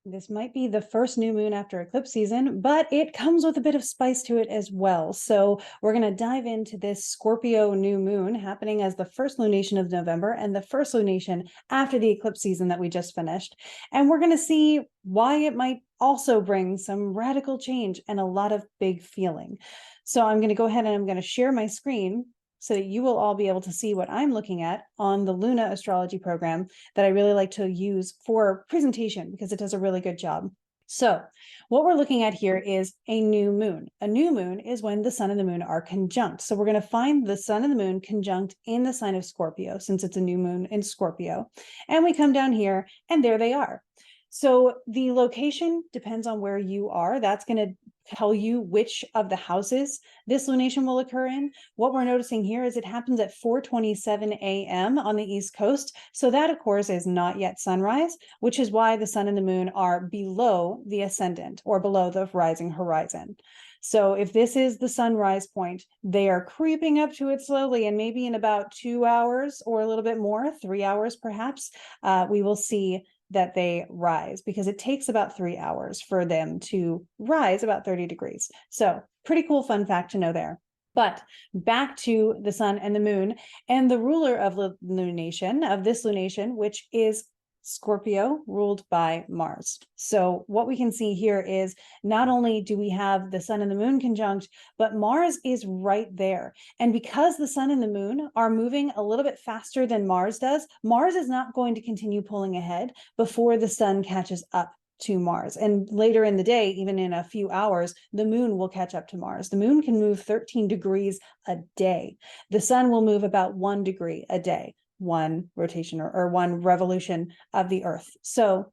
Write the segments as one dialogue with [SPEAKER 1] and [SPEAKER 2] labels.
[SPEAKER 1] This might be the first new moon after eclipse season, but it comes with a bit of spice to it as well. So we're going to dive into this Scorpio new moon happening as the first lunation of November and the first lunation after the eclipse season that we just finished. And we're going to see why it might also bring some radical change and a lot of big feeling. So I'm going to go ahead and I'm going to share my screen so that you will all be able to see what I'm looking at on the Luna astrology program that I really like to use for presentation because it does a really good job. So what we're looking at here is a new moon. A new moon is when the sun and the moon are conjunct. So we're going to find the sun and the moon conjunct in the sign of Scorpio, since it's a new moon in Scorpio. And we come down here and there they are. So the location depends on where you are. That's going to tell you which of the houses this lunation will occur in. What we're noticing here is it happens at 4:27 a.m. on the East Coast. So that, of course, is not yet sunrise, which is why the sun and the moon are below the ascendant or below the rising horizon. So if this is the sunrise point, they are creeping up to it slowly, and maybe in about 2 hours or a little bit more, 3 hours perhaps, we will see that they rise, because it takes about 3 hours for them to rise about 30 degrees. So pretty cool fun fact to know there. But back to the sun and the moon and the ruler of the lunation, of this lunation, which is Scorpio, ruled by Mars. So what we can see here is not only do we have the sun and the moon conjunct, but Mars is right there. And because the sun and the moon are moving a little bit faster than Mars does, Mars is not going to continue pulling ahead before the sun catches up to Mars. And later in the day, even in a few hours, the moon will catch up to Mars. The moon can move 13 degrees a day. The sun will move about 1 degree a day, one rotation or one revolution of the Earth. So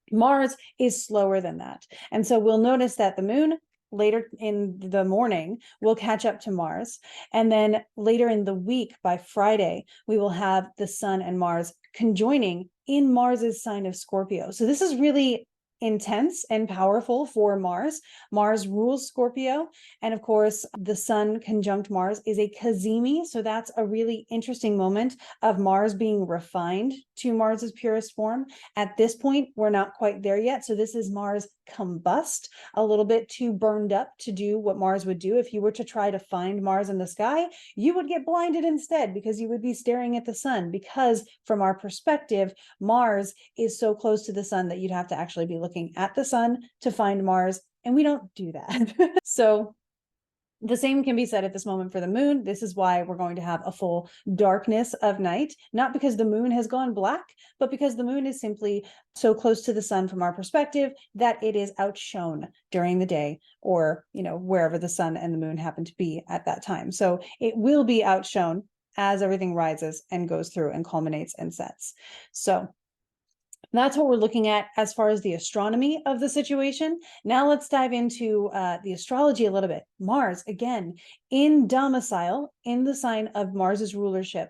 [SPEAKER 1] Mars is slower than that. And so we'll notice that the moon later in the morning will catch up to Mars. And then later in the week, by Friday, we will have the sun and Mars conjoining in Mars's sign of Scorpio. So this is really intense and powerful for Mars. Mars rules Scorpio. And of course, the sun conjunct Mars is a cazimi. So that's a really interesting moment of Mars being refined to Mars's purest form. At this point, we're not quite there yet. So this is Mars combust, a little bit too burned up to do what Mars would do. If you were to try to find Mars in the sky, you would get blinded instead, because you would be staring at the sun, because from our perspective, Mars is so close to the sun that you'd have to actually be looking at the sun to find Mars, and we don't do that. So the same can be said at this moment for the moon. This is why we're going to have a full darkness of night, not because the moon has gone black, but because the moon is simply so close to the sun from our perspective that it is outshone during the day, or, wherever the sun and the moon happen to be at that time. So it will be outshone as everything rises and goes through and culminates and sets. So that's what we're looking at as far as the astronomy of the situation. Now let's dive into the astrology a little bit. Mars, again, in domicile, in the sign of Mars's rulership,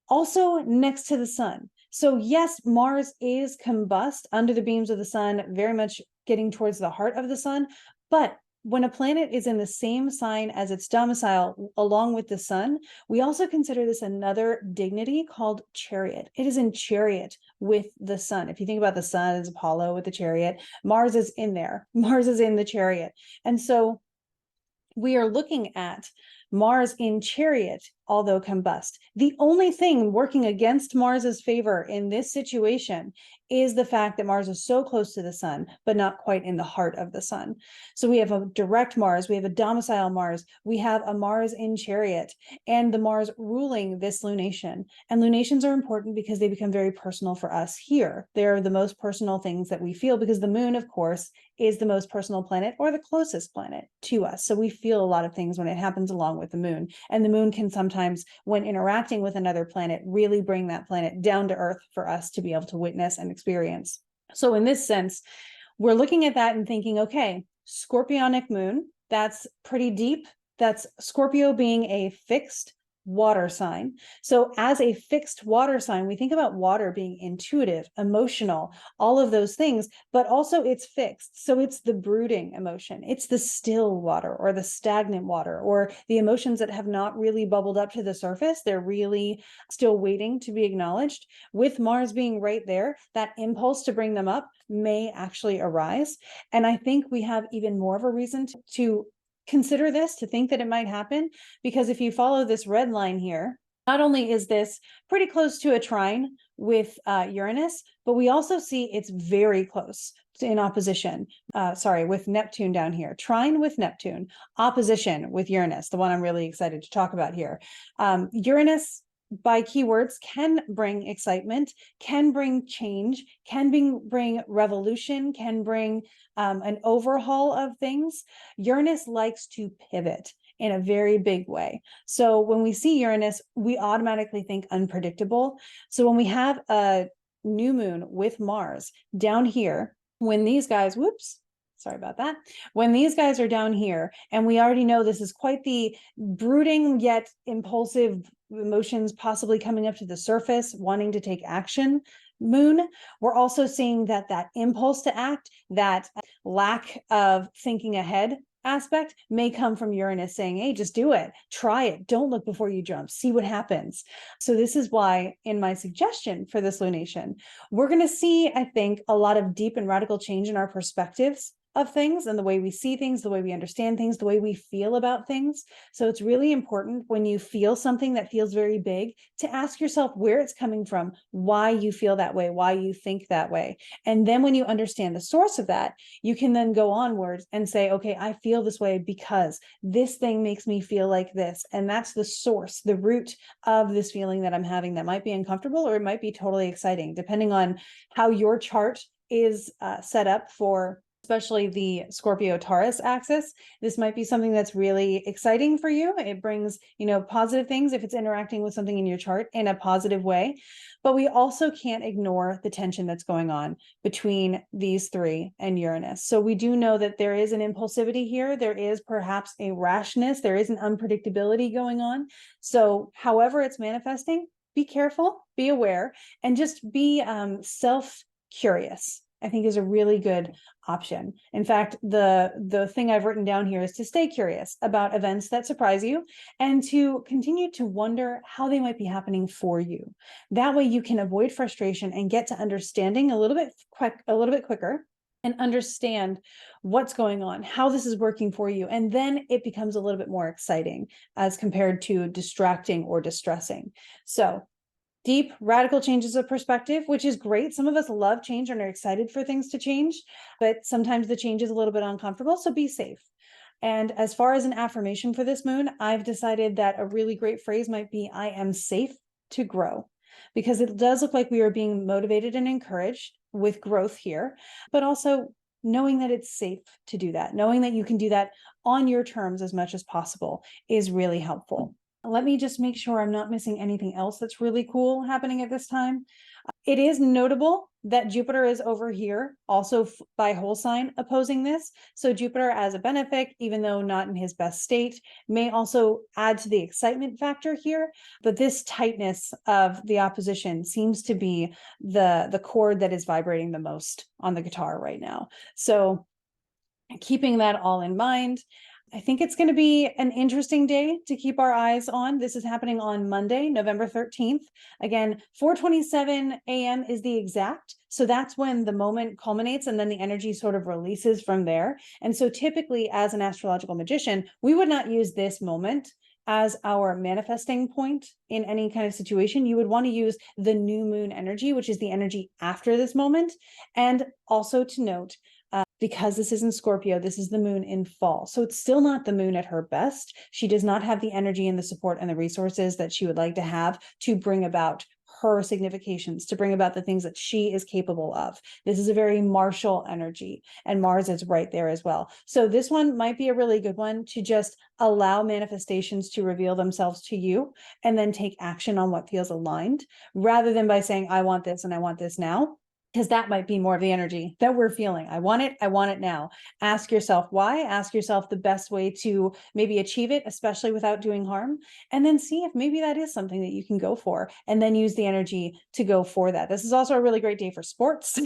[SPEAKER 1] also next to the sun. So yes, Mars is combust under the beams of the sun, very much getting towards the heart of the sun. But when a planet is in the same sign as its domicile along with the sun, we also consider this another dignity called chariot. It is in chariot with the sun. If you think about the sun as Apollo with the chariot, Mars is in there. Mars is in the chariot. And so we are looking at Mars in chariot, although combust. The only thing working against Mars's favor in this situation is the fact that Mars is so close to the sun, but not quite in the heart of the sun. So we have a direct Mars, we have a domicile Mars, we have a Mars in chariot, and the Mars ruling this lunation. And lunations are important because they become very personal for us here. They're the most personal things that we feel, because the moon, of course, is the most personal planet, or the closest planet to us. So we feel a lot of things when it happens along with the moon. And the moon can sometimes, when interacting with another planet, really bring that planet down to earth for us to be able to witness and experience. So in this sense, we're looking at that and thinking, okay, Scorpionic moon, that's pretty deep. That's Scorpio being a fixed water sign. So as a fixed water sign, we think about water being intuitive, emotional, all of those things, but also it's fixed. So it's the brooding emotion. It's the still water or the stagnant water or the emotions that have not really bubbled up to the surface. They're really still waiting to be acknowledged. With Mars being right there, that impulse to bring them up may actually arise. And I think we have even more of a reason to consider this, to think that it might happen, because if you follow this red line here, not only is this pretty close to a trine with Uranus, but we also see it's very close in opposition, with Neptune down here, trine with Neptune, opposition with Uranus, the one I'm really excited to talk about here. Uranus, by keywords, can bring excitement, can bring change, can bring revolution, can bring an overhaul of things. Uranus likes to pivot in a very big way. So when we see Uranus, we automatically think unpredictable. So when we have a new moon with Mars down here, when these guys, sorry about that. When these guys are down here, and we already know this is quite the brooding yet impulsive emotions possibly coming up to the surface, wanting to take action moon, we're also seeing that impulse to act, that lack of thinking ahead aspect may come from Uranus saying, hey, just do it, try it, don't look before you jump, see what happens. So this is why in my suggestion for this lunation, we're going to see, I think, a lot of deep and radical change in our perspectives of things and the way we see things, the way we understand things, the way we feel about things. So it's really important when you feel something that feels very big to ask yourself where it's coming from, why you feel that way, why you think that way. And then when you understand the source of that, you can then go onwards and say, okay, I feel this way because this thing makes me feel like this. And that's the source, the root of this feeling that I'm having that might be uncomfortable or it might be totally exciting, depending on how your chart is set up for especially the Scorpio Taurus axis. This might be something that's really exciting for you. It brings, positive things if it's interacting with something in your chart in a positive way. But we also can't ignore the tension that's going on between these three and Uranus. So we do know that there is an impulsivity here. There is perhaps a rashness. There is an unpredictability going on. So however it's manifesting, be careful, be aware, and just be self-curious. I think is a really good option. In fact, the thing I've written down here is to stay curious about events that surprise you and to continue to wonder how they might be happening for you. That way you can avoid frustration and get to understanding a little bit quicker and understand what's going on, how this is working for you. And then it becomes a little bit more exciting as compared to distracting or distressing. So deep, radical changes of perspective, which is great. Some of us love change and are excited for things to change, but sometimes the change is a little bit uncomfortable, so be safe. And as far as an affirmation for this moon, I've decided that a really great phrase might be, I am safe to grow, because it does look like we are being motivated and encouraged with growth here, but also knowing that it's safe to do that, knowing that you can do that on your terms as much as possible is really helpful. Let me just make sure I'm not missing anything else that's really cool happening at this time. It is notable that Jupiter is over here, also by whole sign opposing this. So Jupiter as a benefic, even though not in his best state, may also add to the excitement factor here. But this tightness of the opposition seems to be the chord that is vibrating the most on the guitar right now. So keeping that all in mind, I think it's going to be an interesting day to keep our eyes on. This is happening on Monday, November 13th. Again, 4:27 a.m. is the exact. So that's when the moment culminates and then the energy sort of releases from there. And so typically as an astrological magician, we would not use this moment as our manifesting point in any kind of situation. You would want to use the new moon energy, which is the energy after this moment. And also to note, because this is in Scorpio, this is the moon in fall. So it's still not the moon at her best. She does not have the energy and the support and the resources that she would like to have to bring about her significations, to bring about the things that she is capable of. This is a very martial energy, and Mars is right there as well. So this one might be a really good one to just allow manifestations to reveal themselves to you and then take action on what feels aligned, rather than by saying, I want this and I want this now. because that might be more of the energy that we're feeling. I want it now. Ask yourself why, ask yourself the best way to maybe achieve it, especially without doing harm, and then see if maybe that is something that you can go for, and then use the energy to go for that. This is also a really great day for sports.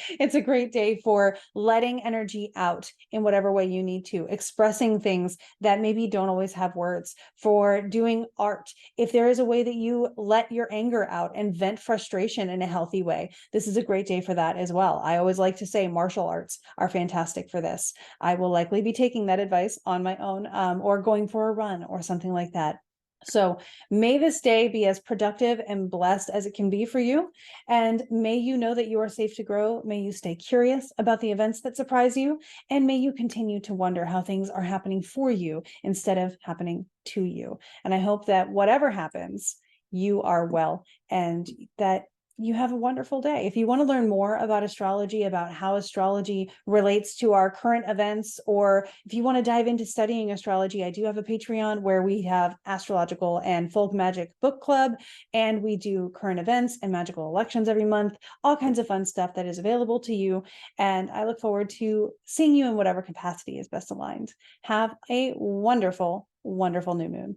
[SPEAKER 1] It's a great day for letting energy out in whatever way you need to, expressing things that maybe don't always have words, for doing art. If there is a way that you let your anger out and vent frustration in a healthy way, this is a great day for that as well. I always like to say martial arts are fantastic for this. I will likely be taking that advice on my own, or going for a run or something like that. So may this day be as productive and blessed as it can be for you. And may you know that you are safe to grow. May you stay curious about the events that surprise you. And may you continue to wonder how things are happening for you instead of happening to you. And I hope that whatever happens, you are well, and that you have a wonderful day. If you want to learn more about astrology, about how astrology relates to our current events, or if you want to dive into studying astrology, I do have a Patreon where we have astrological and folk magic book club, and we do current events and magical elections every month, all kinds of fun stuff that is available to you. And I look forward to seeing you in whatever capacity is best aligned. Have a wonderful, wonderful new moon.